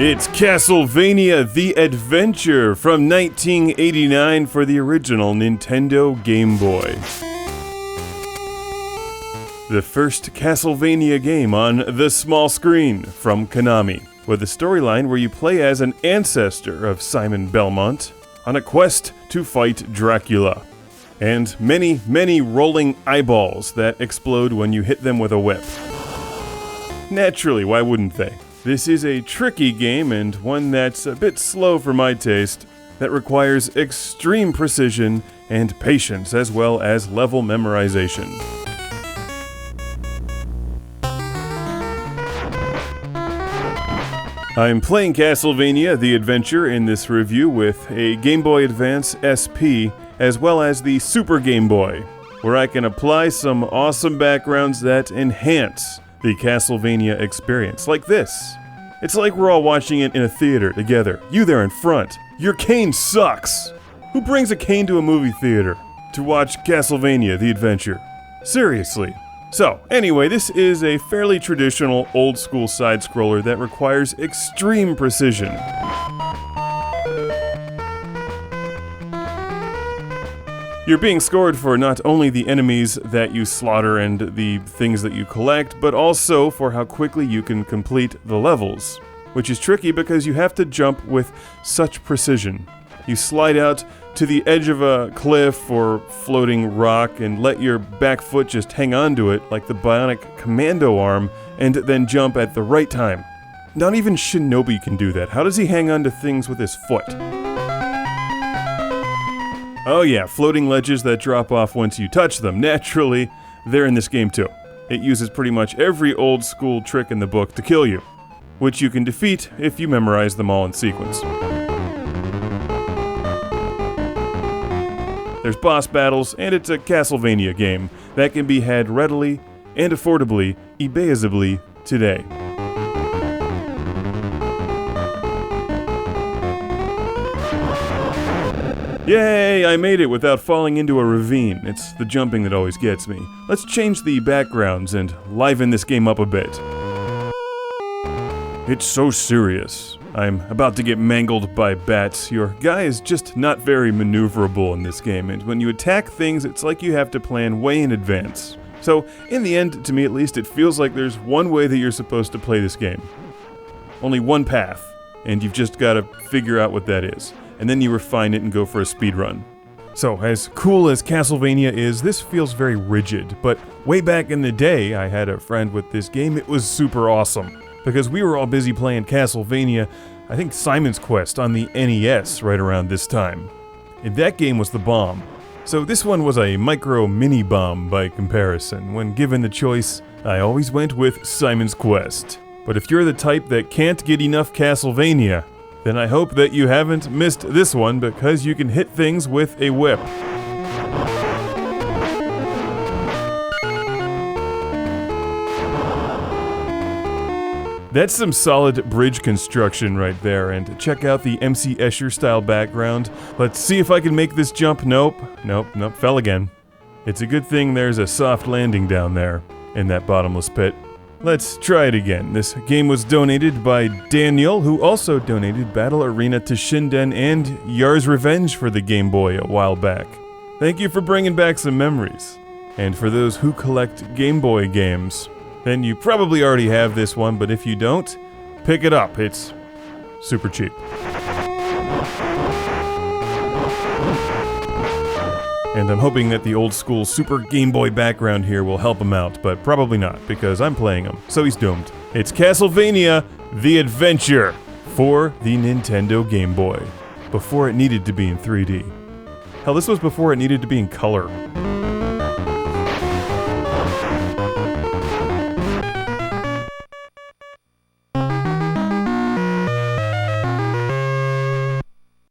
It's Castlevania The Adventure from 1989 for the original Nintendo Gameboy. The first Castlevania game on the small screen from Konami, with a storyline where you play as an ancestor of Simon Belmont on a quest to fight Dracula. And many, many rolling eyeballs that explode when you hit them with a whip. Naturally, why wouldn't they? This is a tricky game and one that's a bit slow for my taste, that requires extreme precision and patience as well as level memorization. I'm playing Castlevania The Adventure in this review with a Game Boy Advance SP as well as the Super Game Boy, where I can apply some awesome backgrounds that enhance the Castlevania experience, like this. It's like we're all watching it in a theater together. You there in front. Your cane sucks! Who brings a cane to a movie theater to watch Castlevania The Adventure? Seriously. So, anyway, this is a fairly traditional old-school side-scroller that requires extreme precision. You're being scored for not only the enemies that you slaughter and the things that you collect, but also for how quickly you can complete the levels, which is tricky because you have to jump with such precision. You slide out to the edge of a cliff or floating rock and let your back foot just hang onto it like the bionic commando arm and then jump at the right time. Not even Shinobi can do that. How does he hang on to things with his foot? Oh yeah, floating ledges that drop off once you touch them. Naturally, they're in this game too. It uses pretty much every old school trick in the book to kill you, which you can defeat if you memorize them all in sequence. There's boss battles, and it's a Castlevania game that can be had readily and affordably, eBayisably today. Yay, I made it without falling into a ravine. It's the jumping that always gets me. Let's change the backgrounds and liven this game up a bit. It's so serious. I'm about to get mangled by bats. Your guy is just not very maneuverable in this game, and when you attack things, it's like you have to plan way in advance. So, in the end, to me at least, it feels like there's one way that you're supposed to play this game. Only one path, and you've just got to figure out what that is. And then you refine it and go for a speedrun. So, as cool as Castlevania is, this feels very rigid, but way back in the day, I had a friend with this game. It was super awesome, because we were all busy playing Castlevania, I think Simon's Quest on the NES right around this time. And that game was the bomb. So this one was a micro mini bomb by comparison. When given the choice, I always went with Simon's Quest. But if you're the type that can't get enough Castlevania, then I hope that you haven't missed this one, because you can hit things with a whip. That's some solid bridge construction right there, and check out the MC Escher style background. Let's see if I can make this jump. Nope, fell again. It's a good thing there's a soft landing down there in that bottomless pit. Let's try it again. This game was donated by Daniel, who also donated Battle Arena to Shinden and Yar's Revenge for the Game Boy a while back. Thank you for bringing back some memories. And for those who collect Game Boy games, then you probably already have this one, but if you don't, pick it up. It's super cheap. And I'm hoping that the old school Super Game Boy background here will help him out, but probably not, because I'm playing him, so he's doomed. It's Castlevania The Adventure for the Nintendo Game Boy, before it needed to be in 3D. Hell, this was before it needed to be in color.